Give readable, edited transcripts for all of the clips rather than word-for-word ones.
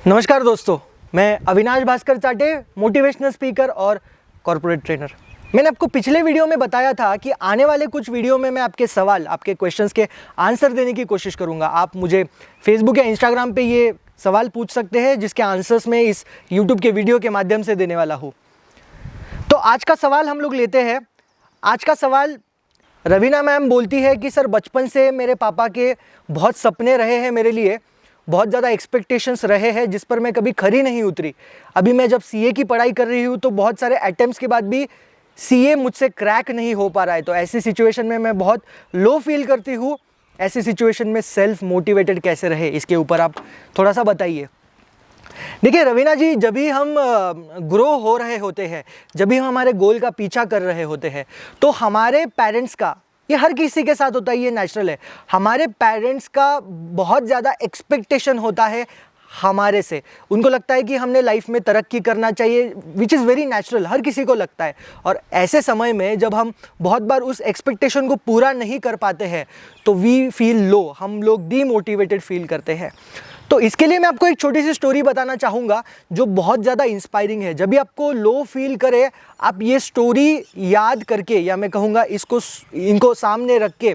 नमस्कार दोस्तों, मैं अविनाश भास्कर चाटे, मोटिवेशनल स्पीकर और कॉर्पोरेट ट्रेनर। मैंने आपको पिछले वीडियो में बताया था कि आने वाले कुछ वीडियो में मैं आपके सवाल, आपके क्वेश्चंस के आंसर देने की कोशिश करूंगा। आप मुझे फेसबुक या इंस्टाग्राम पे ये सवाल पूछ सकते हैं जिसके आंसर्स मैं इस यूट्यूब के वीडियो के माध्यम से देने वाला हूँ। तो आज का सवाल हम लोग लेते हैं। आज का सवाल रवीना मैम बोलती है कि सर, बचपन से मेरे पापा के बहुत सपने रहे हैं मेरे लिए, बहुत ज़्यादा एक्सपेक्टेशंस रहे हैं जिस पर मैं कभी खरी नहीं उतरी। अभी मैं जब सीए की पढ़ाई कर रही हूँ तो बहुत सारे अटेम्प्ट्स के बाद भी सीए मुझसे क्रैक नहीं हो पा रहा है। तो ऐसी सिचुएशन में मैं बहुत लो फील करती हूँ। ऐसी सिचुएशन में सेल्फ मोटिवेटेड कैसे रहे, इसके ऊपर आप थोड़ा सा बताइए। देखिए रवीना जी, जब भी हम ग्रो हो रहे होते हैं, जब भी हम हमारे गोल का पीछा कर रहे होते हैं, तो हमारे पेरेंट्स का, ये हर किसी के साथ होता है, ये नेचुरल है, हमारे पेरेंट्स का बहुत ज़्यादा एक्सपेक्टेशन होता है हमारे से। उनको लगता है कि हमने लाइफ में तरक्की करना चाहिए, विच इज़ वेरी नेचुरल, हर किसी को लगता है। और ऐसे समय में जब हम बहुत बार उस एक्सपेक्टेशन को पूरा नहीं कर पाते हैं तो वी फील लो, हम लोग डीमोटिवेटेड फील करते हैं। तो इसके लिए मैं आपको एक छोटी सी स्टोरी बताना चाहूँगा जो बहुत ज़्यादा इंस्पायरिंग है। जब भी आपको लो फील करे, आप ये स्टोरी याद करके, या मैं कहूँगा इनको सामने रख के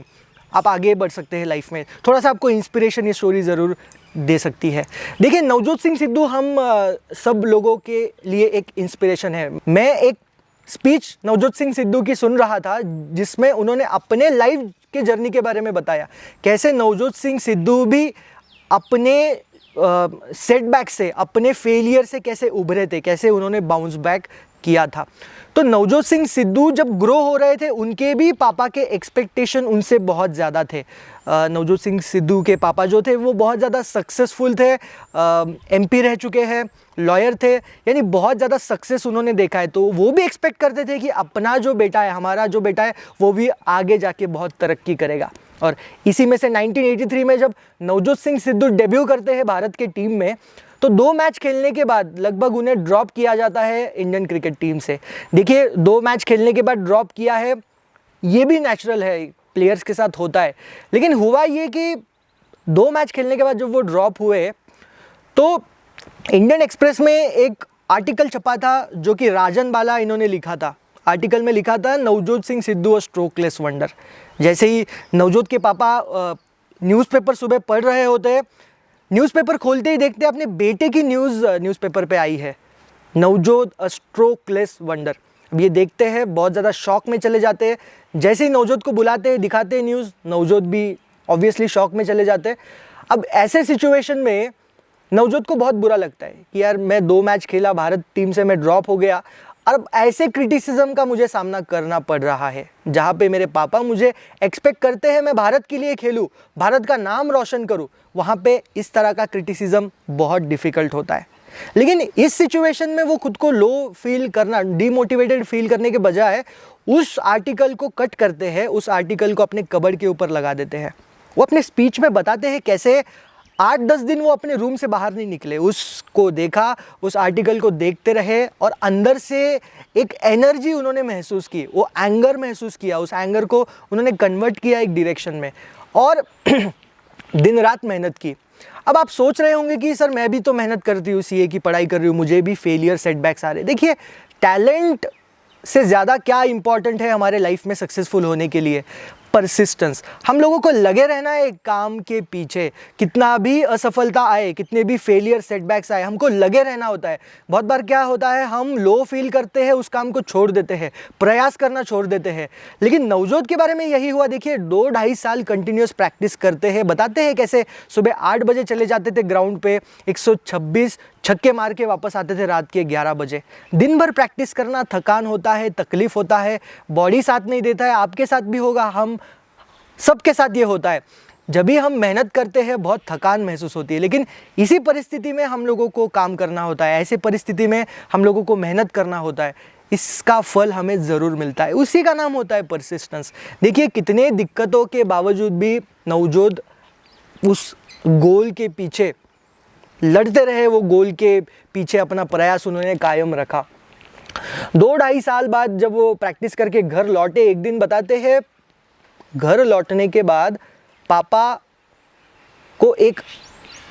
आप आगे बढ़ सकते हैं लाइफ में। थोड़ा सा आपको इंस्पिरेशन ये स्टोरी ज़रूर दे सकती है। देखिए, नवजोत सिंह सिद्धू हम सब लोगों के लिए एक इंस्पिरेशन है। मैं एक स्पीच नवजोत सिंह सिद्धू की सुन रहा था जिसमें उन्होंने अपने लाइफ के जर्नी के बारे में बताया, कैसे नवजोत सिंह सिद्धू भी अपने सेटबैक से, अपने फेलियर से कैसे उभरे थे, कैसे उन्होंने बाउंस बैक किया था। तो नवजोत सिंह सिद्धू जब ग्रो हो रहे थे, उनके भी पापा के एक्सपेक्टेशन उनसे बहुत ज़्यादा थे। नवजोत सिंह सिद्धू के पापा जो थे वो बहुत ज़्यादा सक्सेसफुल थे, एमपी रह चुके हैं, लॉयर थे, यानी बहुत ज़्यादा सक्सेस उन्होंने देखा है। तो वो भी एक्सपेक्ट करते थे कि अपना जो बेटा है, हमारा जो बेटा है, वो भी आगे जाके बहुत तरक्की करेगा। और इसी में से 1983 में जब नवजोत सिंह सिद्धू डेब्यू करते हैं भारत के टीम में, तो 2 मैच खेलने के बाद लगभग उन्हें ड्रॉप किया जाता है इंडियन क्रिकेट टीम से। देखिए, 2 मैच खेलने के बाद ड्रॉप किया है, ये भी नेचुरल है, प्लेयर्स के साथ होता है। लेकिन हुआ ये कि 2 मैच खेलने के बाद जब वो ड्रॉप हुए तो इंडियन एक्सप्रेस में एक आर्टिकल छपा था जो कि राजन बाला इन्होंने लिखा था। आर्टिकल में लिखा था, नवजोत सिंह सिद्धू स्ट्रोकलेस वंडर। जैसे ही नवजोत के पापा न्यूज़पेपर सुबह पढ़ रहे होते हैं, न्यूज़पेपर खोलते ही देखते हैं अपने बेटे की न्यूज़पेपर पे आई है, नवजोत स्ट्रोकलेस वंडर। अब ये देखते हैं, बहुत ज़्यादा शॉक में चले जाते हैं। जैसे ही नवजोत को बुलाते हैं, दिखाते हैं न्यूज़, नवजोत भी ऑब्वियसली शॉक में चले जाते हैं। अब ऐसे सिचुएशन में नवजोत को बहुत बुरा लगता है कि यार, मैं 2 मैच खेला, भारत टीम से मैं ड्रॉप हो गया, और अब ऐसे क्रिटिसिज्म का मुझे सामना करना पड़ रहा है जहाँ पे मेरे पापा मुझे एक्सपेक्ट करते हैं मैं भारत के लिए खेलूँ, भारत का नाम रोशन करूँ, वहाँ पे इस तरह का क्रिटिसिज्म बहुत डिफ़िकल्ट होता है। लेकिन इस सिचुएशन में वो खुद को लो फील करना, डीमोटिवेटेड फील करने के बजाय उस आर्टिकल को कट करते हैं, उस आर्टिकल को अपने कबर्ड के ऊपर लगा देते हैं। वो अपने स्पीच में बताते हैं कैसे 8-10 दिन वो अपने रूम से बाहर नहीं निकले, उसको देखा, उस आर्टिकल को देखते रहे, और अंदर से एक एनर्जी उन्होंने महसूस की, वो एंगर महसूस किया, उस एंगर को उन्होंने कन्वर्ट किया एक डायरेक्शन में, और दिन रात मेहनत की। अब आप सोच रहे होंगे कि सर, मैं भी तो मेहनत करती हूँ, सीए की पढ़ाई कर रही हूँ, मुझे भी फेलियर, सेटबैक्स आ रहे। देखिए, टैलेंट से ज़्यादा क्या इंपॉर्टेंट है हमारे लाइफ में सक्सेसफुल होने के लिए? परसिस्टेंस। हम लोगों को लगे रहना है एक काम के पीछे, कितना भी असफलता आए, कितने भी फेलियर, सेटबैक्स आए, हमको लगे रहना होता है। बहुत बार क्या होता है, हम लो फील करते हैं, उस काम को छोड़ देते हैं, प्रयास करना छोड़ देते हैं। लेकिन नवजोत के बारे में यही हुआ। देखिए, 2-2.5 साल कंटिन्यूस प्रैक्टिस करते हैं, बताते हैं कैसे सुबह 8 बजे चले जाते थे ग्राउंड पे, 126 छक्के मार के वापस आते थे रात के 11 बजे। दिन भर प्रैक्टिस करना, थकान होता है, तकलीफ होता है, बॉडी साथ नहीं देता है, आपके साथ भी होगा, हम सबके साथ ये होता है। जब भी हम मेहनत करते हैं बहुत थकान महसूस होती है, लेकिन इसी परिस्थिति में हम लोगों को काम करना होता है, ऐसी परिस्थिति में हम लोगों को मेहनत करना होता है, इसका फल हमें ज़रूर मिलता है। उसी का नाम होता है परसिस्टेंस। देखिए, कितने दिक्कतों के बावजूद भी नवजोत उस गोल के पीछे लड़ते रहे, वो गोल के पीछे अपना प्रयास उन्होंने कायम रखा। 2-2.5 साल बाद जब वो प्रैक्टिस करके घर लौटे, एक दिन बताते हैं, घर लौटने के बाद पापा को एक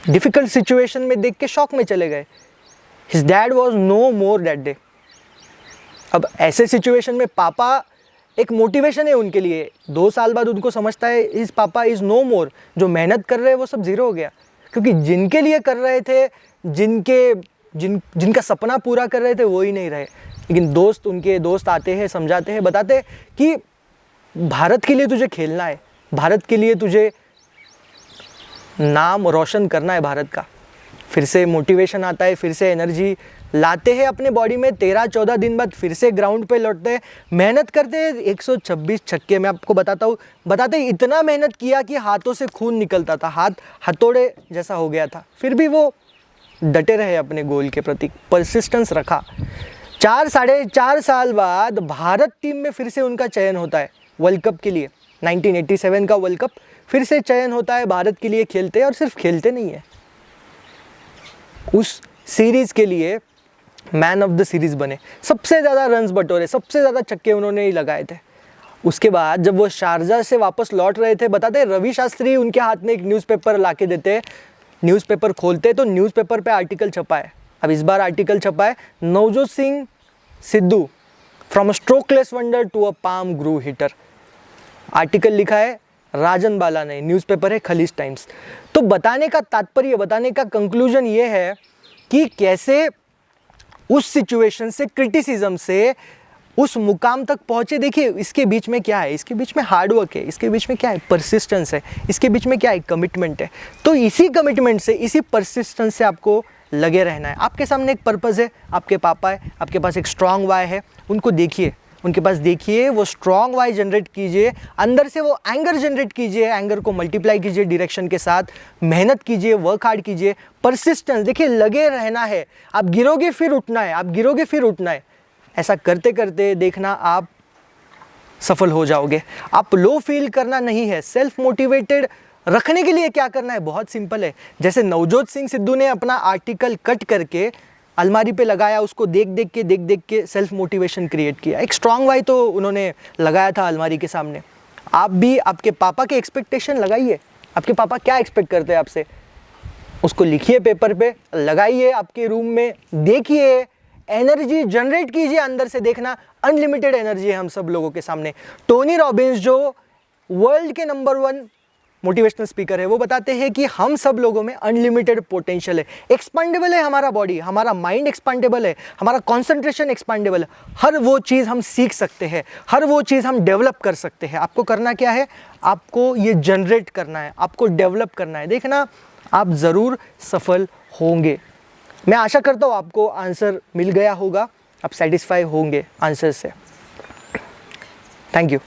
डिफ़िकल्ट सिचुएशन में देख के शॉक में चले गए। His dad was no more that day. अब ऐसे सिचुएशन में पापा एक मोटिवेशन है उनके लिए। 2 साल बाद उनको समझता है हिज पापा इज़ नो मोर। जो मेहनत कर रहे हैं वो सब ज़ीरो हो गया, क्योंकि जिनके लिए कर रहे थे, जिनका सपना पूरा कर रहे थे वो ही नहीं रहे। लेकिन उनके दोस्त आते हैं, समझाते हैं, बताते हैं कि भारत के लिए तुझे खेलना है, भारत के लिए तुझे नाम रोशन करना है भारत का। फिर से मोटिवेशन आता है, फिर से एनर्जी लाते हैं अपने बॉडी में। 13-14 दिन बाद फिर से ग्राउंड पे लौटते हैं, मेहनत करते हैं। 126 छक्के मैं आपको बताते ही इतना मेहनत किया कि हाथों से खून निकलता था, हाथ हथौड़े जैसा हो गया था। फिर भी वो डटे रहे अपने गोल के प्रति, परसिस्टेंस रखा। 4-4.5 साल बाद भारत टीम में फिर से उनका चयन होता है वर्ल्ड कप के लिए। 1987 का वर्ल्ड कप फिर से चयन होता है, भारत के लिए खेलते हैं। और सिर्फ खेलते नहीं है, उस सीरीज़ के लिए मैन ऑफ द सीरीज़ बने। सबसे ज़्यादा रन्स बटोरे, सबसे ज़्यादा छक्के उन्होंने ही लगाए थे। उसके बाद जब वो शारजा से वापस लौट रहे थे, बताते रवि शास्त्री उनके हाथ में एक न्यूज़पेपर ला के देते। न्यूज़पेपर खोलते तो न्यूज़पेपर पे आर्टिकल छपा है। अब इस बार आर्टिकल छपा है, Navjot Singh Sidhu from a strokeless wonder to a palm grove hitter. Article लिखा है राजन बाला ने, न्यूज़पेपर है खलीज टाइम्स। तो बताने का तात्पर्य, बताने का कंक्लूजन ये है कि कैसे उस सिचुएशन से, क्रिटिसिज्म से उस मुकाम तक पहुंचे। देखिए इसके बीच में क्या है, इसके बीच में हार्डवर्क है, इसके बीच में क्या है, परसिस्टेंस है, इसके बीच में क्या है, कमिटमेंट है। तो इसी कमिटमेंट से, इसी परसिस्टेंस से आपको लगे रहना है। आपके सामने एक पर्पज़ है, आपके पापा है, आपके पास एक स्ट्रॉन्ग वाई है, उनको देखिए, उनके पास देखिए, वो स्ट्रॉन्ग वाई जनरेट कीजिए, अंदर से वो एंगर जनरेट कीजिए, एंगर को मल्टीप्लाई कीजिए डायरेक्शन के साथ, मेहनत कीजिए, वर्क हार्ड कीजिए, परसिस्टेंस। देखिए लगे रहना है, आप गिरोगे फिर उठना है, आप गिरोगे फिर उठना है। ऐसा करते करते देखना आप सफल हो जाओगे। आप लो फील करना नहीं है। सेल्फ मोटिवेटेड रखने के लिए क्या करना है, बहुत सिंपल है। जैसे नवजोत सिंह सिद्धू ने अपना आर्टिकल कट करके अलमारी पे लगाया, उसको देख देख के सेल्फ मोटिवेशन क्रिएट किया। एक स्ट्रॉन्ग वाई तो उन्होंने लगाया था अलमारी के सामने। आप भी आपके पापा के एक्सपेक्टेशन लगाइए। आपके पापा क्या एक्सपेक्ट करते हैं आपसे, उसको लिखिए पेपर पे, लगाइए आपके रूम में, देखिए, एनर्जी जनरेट कीजिए अंदर से। देखना अनलिमिटेड एनर्जी है हम सब लोगों के सामने। टोनी रॉबिन्स जो वर्ल्ड के नंबर 1 मोटिवेशनल स्पीकर है, वो बताते हैं कि हम सब लोगों में अनलिमिटेड पोटेंशियल है। एक्सपांडेबल है हमारा बॉडी, हमारा माइंड एक्सपांडेबल है, हमारा कंसंट्रेशन एक्सपांडेबल है। हर वो चीज़ हम सीख सकते हैं, हर वो चीज़ हम डेवलप कर सकते हैं। आपको करना क्या है, आपको ये जनरेट करना है, आपको डेवलप करना है। देखना आप ज़रूर सफल होंगे। मैं आशा करता हूँ आपको आंसर मिल गया होगा, आप सेटिस्फाई होंगे आंसर से। Thank you.